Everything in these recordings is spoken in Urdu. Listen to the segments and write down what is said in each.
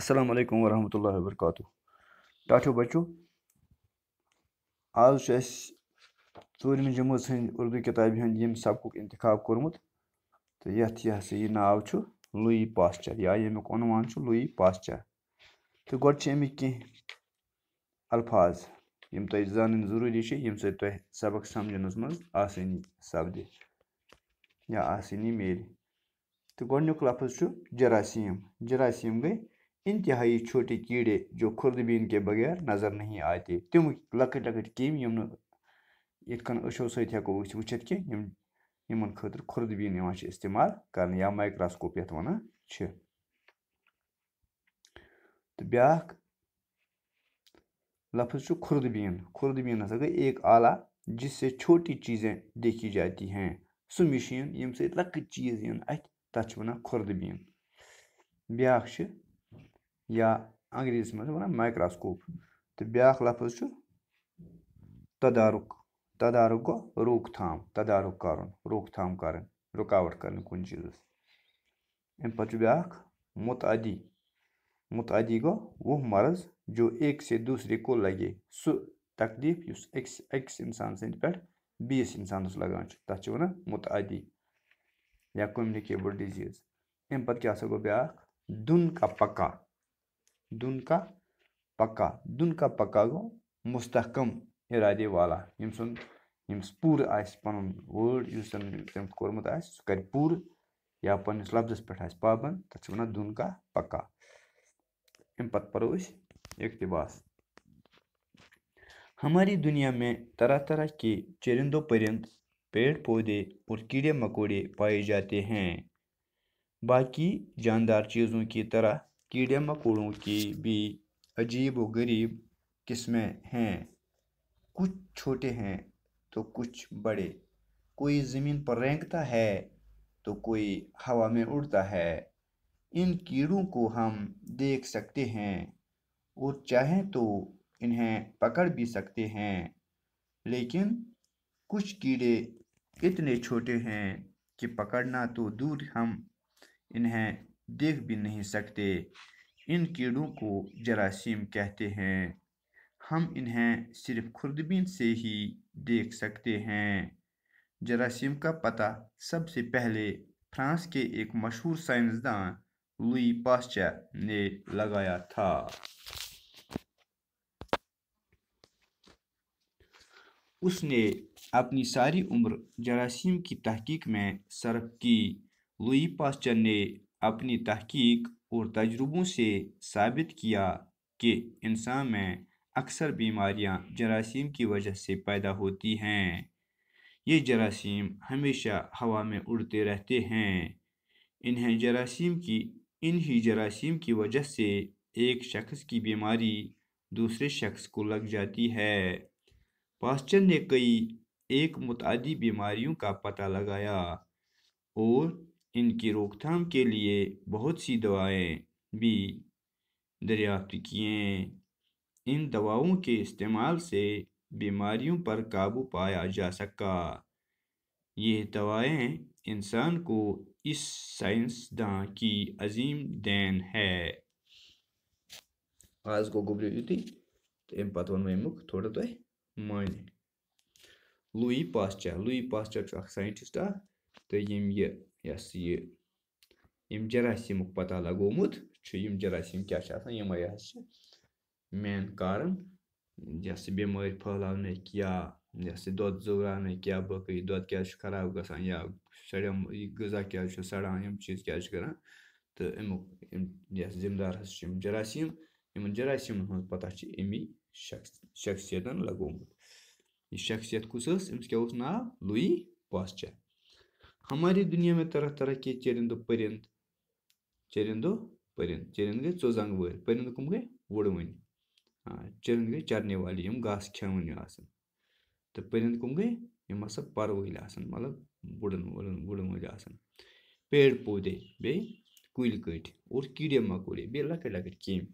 السلام علیکم ورحمۃ اللہ وبرکاتہ ٹاٹھو بچو آز چھُ اَسہِ ژوٗرمہِ جمٲژ ہٕنٛدۍ اُردو کِتابہِ ہُنٛد ییٚمہِ سبقُک اِنتخاب کوٚرمُت تہٕ یَتھ یہِ ہسا یہِ ناو چھُ لویی پاسچر یا ییٚمیُک عنوان چھُ لویی پاسچر تہٕ گۄڈٕ چھِ اَمِکۍ کینٛہہ الفاظ یِم تۄہہِ زانٕنۍ ضروٗری چھِ ییٚمہِ سۭتۍ تۄہہِ سبق سمجھنَس منٛز آسٲنی سپدِ یا آسٲنی میلہِ تو گۄڈنیُک لفظ چھُ جراثیم جراثیم گٔے انتہائی چھوٹے کیڑے جو خوردبین کے بغیر نظر نہیں آتے تِم لۄکٕٹۍ لۄکٕٹۍ کیٚمۍ یِم نہٕ یِتھ کٔنۍ أچھو سۭتۍ ہٮ۪کو أسۍ وٕچھِتھ کینٛہہ یِمن خٲطرٕ خوردبیٖن یِوان چھِ استعمال کرنہٕ یا مایکراسکوپ یَتھ وَنان چھِ تہٕ بیٛاکھ لفظ چھُ خوردبیٖن خوردبیٖن ہسا گٔے ایک آلہ جس سے چھوٹی چیزیں دیکھی جاتی ہیں سُہ مِشیٖن ییٚمہِ سۭتۍ لۄکٕٹۍ چیٖز یِن اَتھِ تَتھ چھِ وَنان خوردبیٖن بیٛاکھ چھِ یا انگریٖزیَس منٛز وَنان مایکراسکوپ تہٕ بیٛاکھ لفظ چھُ تدارُک تدارُک گوٚو روک تھام تدارُک کَرُن روک تھام کَرٕنۍ رُکاوٹ کَرٕنۍ کُنہِ چیٖزَس اَمہِ پَتہٕ چھُ بیٛاکھ مُتعدی مُتعدی گوٚو وہ مرض جو ایک سے دوسرے کو لگے سُہ تکلیٖف یُس أکِس اِنسان سٕنٛدِ پٮ۪ٹھ بیٚیِس اِنسانَس لگان چھُ تَتھ چھِ وَنان مُتعدی یا کوٚمنِکیبٕل ڈِزیٖز اَمہِ پَتہٕ کیٛاہ سا گوٚو بیٛاکھ دُن کا پکا دُن کا پکا دُن کا پکا گوٚو مستحکم اِرادے والا ییٚمِس پوٗرٕ آسہِ پَنُن وٲڑ یُس زَن تٔمۍ کوٚرمُت آسہِ سُہ کَرِ پوٗرٕ یا پنٛنِس لفظس پٮ۪ٹھ آسہِ پابنٛد تَتھ چھِ وَنان دُن کا پکا اَمہِ پَتہٕ پَرو أسۍ اقتباس ہماری دنیا میں طرح طرح کے چرند و پرند پیڑ پودے اور کیڑے مکوڑے پائے جاتے ہیں باقی جاندار چیزوں کی طرح کیڑے مکوڑوں کی بھی عجیب و غریب قسمیں ہیں کچھ چھوٹے ہیں تو کچھ بڑے کوئی زمین پر رینگتا ہے تو کوئی ہوا میں اڑتا ہے ان کیڑوں کو ہم دیکھ سکتے ہیں اور چاہیں تو انہیں پکڑ بھی سکتے ہیں لیکن کچھ کیڑے اتنے چھوٹے ہیں کہ پکڑنا تو دور ہم انہیں دیکھ بھی نہیں سکتے ان کیڑوں کو جراثیم کہتے ہیں ہم انہیں صرف خوردبین سے ہی دیکھ سکتے ہیں جراثیم کا پتہ سب سے پہلے فرانس کے ایک مشہور سائنسداں لوئی پاسچر نے لگایا تھا اس نے اپنی ساری عمر جراثیم کی تحقیق میں صرف کی لوئی پاسچر نے اپنی تحقیق اور تجربوں سے ثابت کیا کہ انسان میں اکثر بیماریاں جراثیم کی وجہ سے پیدا ہوتی ہیں یہ جراثیم ہمیشہ ہوا میں اڑتے رہتے ہیں انہی جراثیم کی وجہ سے ایک شخص کی بیماری دوسرے شخص کو لگ جاتی ہے پاسچر نے ایک متعدی بیماریوں کا پتہ لگایا اور ان کی روک تھام کے لیے بہت سی دوائیں بھی دریافت کیں ان دواؤں کے استعمال سے بیماریوں پر قابو پایا جا سکا یہ دوائیں انسان کو اس سائنسداں کی عظیم دین ہے آز گوٚو گوٚبریو یُتُے تہٕ اَمہِ پَتہٕ وَنو اَمیُک تھوڑا تۄہہِ معنی لویی پاسچر چھُ اکھ ساینٹِسٹ اکھ تہٕ ییٚمۍ جراثیٖمُک پتہ لگومُت چھُ یِم جراثیٖم کیٛاہ چھِ آسان یِمَے حظ چھِ مین کارن بٮ۪مٲرۍ پھٲلاونٕکۍ یا دۄد زوراونٕکۍ یا باقٕے دۄد کیٛازِ چھُ خراب گژھان یا غذا کیٛازِ چھُ سڑان یِم چیٖز کیٛازِ چھِ کران تہٕ اَمیُک ذِمہٕ دار حظ چھِ یِم جراثیٖم یِمن جراثیٖمن ہُنٛد پتہ چھِ اَمی شخصیتن لگومُت یہ شخصیت کُس ٲس أمِس کیٛاہ اوس ناو لویی پاسچر ہماری دنیا میں طرح طرح کے چرند و پرند چرند گٔے ژوٚزنٛگ وٲلۍ پٔرِنٛد کٕم گٔے وُڑوٕنۍ چرند گٔے چرنے والی یِم گاسہٕ کھٮ۪وٲنۍ آسان تہٕ پٔرِنٛد کٕم گٔے یِم ہسا پرٕ وٲلۍ آسان مطلب وُڑن وٲلۍ آسان پیڑ پودے بیٚیہِ کُلۍ کٔٹۍ اور کیڑے مکوڑے بیٚیہِ لۄکٕٹۍ لۄکٕٹۍ کیٚمۍ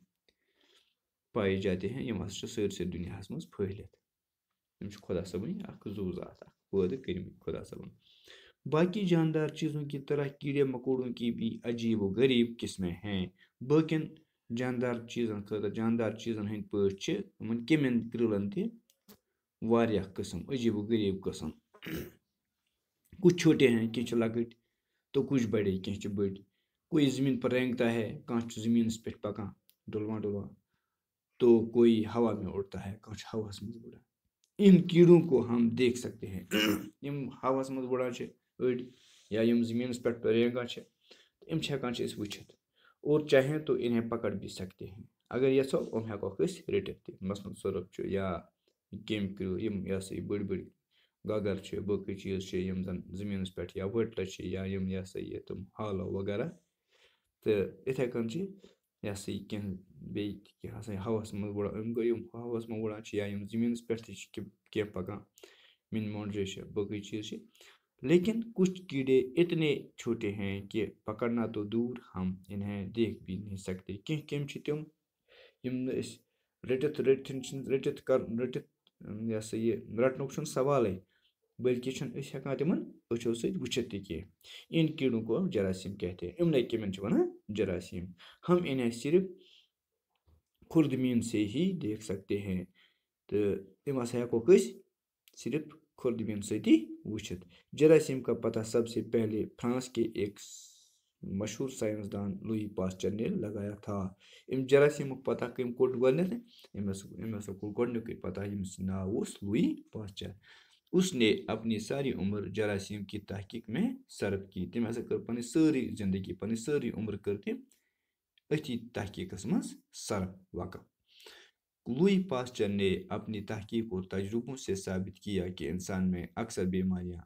پائے جاتے ہیں یِم ہسا چھِ سٲرسٕے دُنیاہس منٛز پھٔہلِتھ یِم چھِ خۄدا صٲبٕنۍ اکھ زُو ذات اکھ پٲدٕ کٔرمٕتۍ خۄدا صٲبن باقی جاندار چیزوں کی طرح کیڑے مکوڑوں کی بھی عجیب و غریب قسمیں ہیں باقین جاندار چیزن خاطر جاندار چیزن ہند پٲٹھۍ یِمن کیٚمٮ۪ن کرٛلن تہِ واریاہ قٕسم عجیٖب و غریٖب قٕسم کچھ چھوٹے ہیں کینٛہہ چھِ لۄکٕٹۍ تو کچھ بڑے کینٛہہ چھِ بٔڑۍ کوئی زمین پر رینگتا ہے کانٛہہ چھُ زمیٖنس پٮ۪ٹھ پکان ڈُلوان ڈُلوان تو کوئی ہوا میں اڑتا ہے کانٛہہ چھُ ہواہس منٛز اُڑان ان کیڑوں کو ہم دیکھ سکتے ہیں یِم ہواہس منٛز اُڑان چھِ أڑۍ یا یِم زمیٖنس پٮ۪ٹھ رینگان چھِ یِم چھِ ہٮ۪کان چھِ أسۍ وٕچھِتھ اور چاہیں تو انہیں پکڑ بھی سکتے ہیں اگر یژھو یِم ہٮ۪کوکھ أسۍ رٔٹِتھ تہِ مثلاً سۄرُپھ چھُ یا کیٚمۍ کرٛل یِم یہِ ہسا یہِ بٔڑۍ بٔڑۍ گگر چھِ باقٕے چیٖز چھِ یِم زن زمیٖنس پٮ۪ٹھ یا ؤٹلہٕ چھِ یا یِم یہِ ہسا یہِ تِم ہالو وغیرہ تہٕ یِتھَے کٔنۍ چھِ یہِ ہسا یہِ کینٛہہ بیٚیہِ کینٛہہ ہسا یہِ ہواہس منٛز وُڑان یِم گٔے یِم ہواہس منٛز وُڑان چھِ یا یِم زمیٖنس پٮ۪ٹھ تہِ چھِ کینٛہہ پکان مِن مونڈرے چھِ باقٕے چیٖز چھِ لیکن کچھ کیڑے اتنے چھوٹے ہیں کہ پکڑنا تو دور ہم انہیں دیکھ بھی نہیں سکتے کینٛہہ کیٚمۍ چھِ تِم یِم نہٕ أسۍ رٔٹِتھ یہِ ہسا یہِ رٹنُک چھُنہٕ سوالٕے بلکہ چھِنہٕ أسۍ ہٮ۪کان تِمن أچھو سۭتۍ وٕچھِتھ تہِ کینٛہہ ان کیڑوں کو جراثیم کہتے ہیں یِمنٕے کیٚمٮ۪ن چھِ وَنان جراثیم ہم انہیں صرف خوردبین سے ہی دیکھ سکتے ہیں تہٕ تِم ہسا ہٮ۪کوکھ أسۍ صرف خوردبین سۭتی وٕچھِتھ جراثیم کا پتہ سب سے پہلے فرانس کے ایک مشہور سائنسدان لوئی پاسچر نے لگایا تھا أمۍ جراثیمُک پتہ کٔمۍ کوٚڑ گۄڈنٮ۪تھ أمۍ ہسا کوٚڑ گۄڈنیُکُے پتہ ییٚمِس ناو اوس لوئی پاسچر اس نے اپنی ساری عمر جراثیم کی تحقیق میں صرف کی تٔمۍ ہسا کٔر پنٕنۍ سٲرٕے زندگی پنٕنۍ سٲرٕے عمر کٔر تٔمۍ أتھی تحقیقس منٛز صرف وقف لوئی پاسچر نے اپنی تحقیق اور تجربوں سے ثابت کیا کہ انسان میں اکثر بیماریاں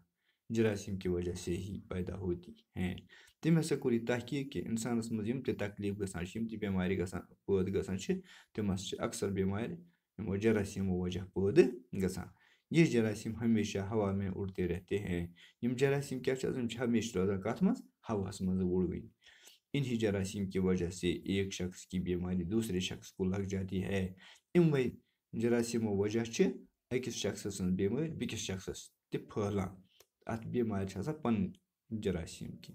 جراثیم کی وجہ سے ہی پیدا ہوتی ہیں تٔمۍ ہسا کوٚر یہِ تحقیق کہِ اِنسانس منٛز یِم تہِ تکلیٖف گژھان چھِ یِم تہِ بٮ۪مارِ گژھان پٲدٕ گژھان چھِ تِم ہسا چھِ اکثر بٮ۪مارِ یِمو جراثیٖمو وجہ پٲدٕ گژھان یہ جراثیم ہمیشہ ہوا میں اڑتے رہتے ہیں یِم جراثیم کیٛاہ چھِ آسان یِم چھِ ہمیشہ روزان کتھ منٛز ہواہس منٛز اُڑوٕنۍ انہی جراثیم کی وجہ سے ایک شخص کی بیماری دوسرے شخص کو لگ جاتی ہے یِموٕے جراثیٖمو وجہ چھِ أکِس شخصس سٕنٛز بیمٲرۍ بیٚکِس شخصس تہِ پھٔہلان اتھ بیمارِ چھِ آسان پنٕنۍ جراثیم کی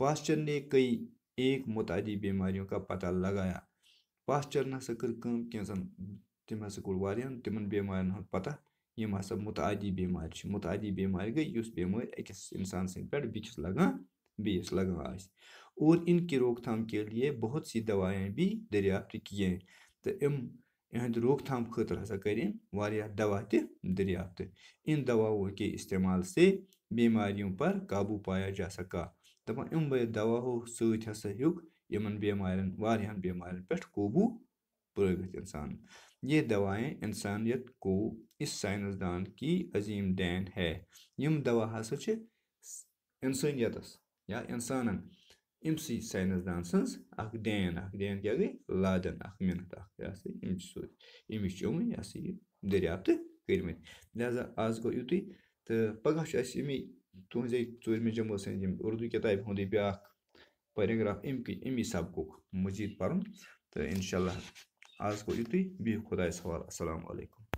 پاسچر نے کئی ایک متعدی بیماریوں کا پتہ لگایا پاسچر نسا کٔر کٲم کینٛہہ زن تٔمۍ ہسا کوٚر واریاہن تِمن بیمارٮ۪ن ہُنٛد پتہ یِم ہسا متعدی بیمارِ چھِ متعدی بیمارِ گٔے یُس بیمٲرۍ أکِس انسان سٕنٛدِ پٮ۪ٹھ بیٚکِس بیٚیِس لگان آسہِ اور ان کی روک تھام کے لیے بہت سی دوائیں بھی دریافت کیے تہٕ یِہنٛدِ روک تھام خٲطرٕ ہسا کٔرۍ أمۍ واریاہ دوا تہِ دریافت ان دواؤں کے استعمال سے بیماریوں پر قابو پایا جا سکا دپان یِموٕے دواہو سۭتۍ ہسا ہیوٚک یِمن بیمارٮ۪ن واریاہن بیمارٮ۪ن پٮ۪ٹھ قوبوٗ پرٲوِتھ انسان یہ دوائیں انسانیت کو اس سائنسدان کی عظیم دین ہے یِم دوا ہسا چھِ انسٲنیتس یا انسانن أمسٕے ساینسدان سٕنٛز اکھ دین کیٛاہ گٔے لادن اکھ مِنت اکھ یہِ ہسا أمِس سۭتۍ أمِس چھِ یِم یہِ ہسا یہِ دریافت کٔرمٕتۍ لہذا آز گوٚو یُتُے تہٕ پگاہ چھُ اَسہِ ییٚمی تُہنٛزے 4مہِ جمٲژ ہٕنٛدۍ یِم اردوٗ کِتابہِ ہُنٛدُے بیٛاکھ پیراگراف اَمی سبقُک مٔزیٖد پرُن تہٕ انشاء اللہ آز گوٚو یُتُے بِہِو خۄدایس حوالہٕ السلام علیکُم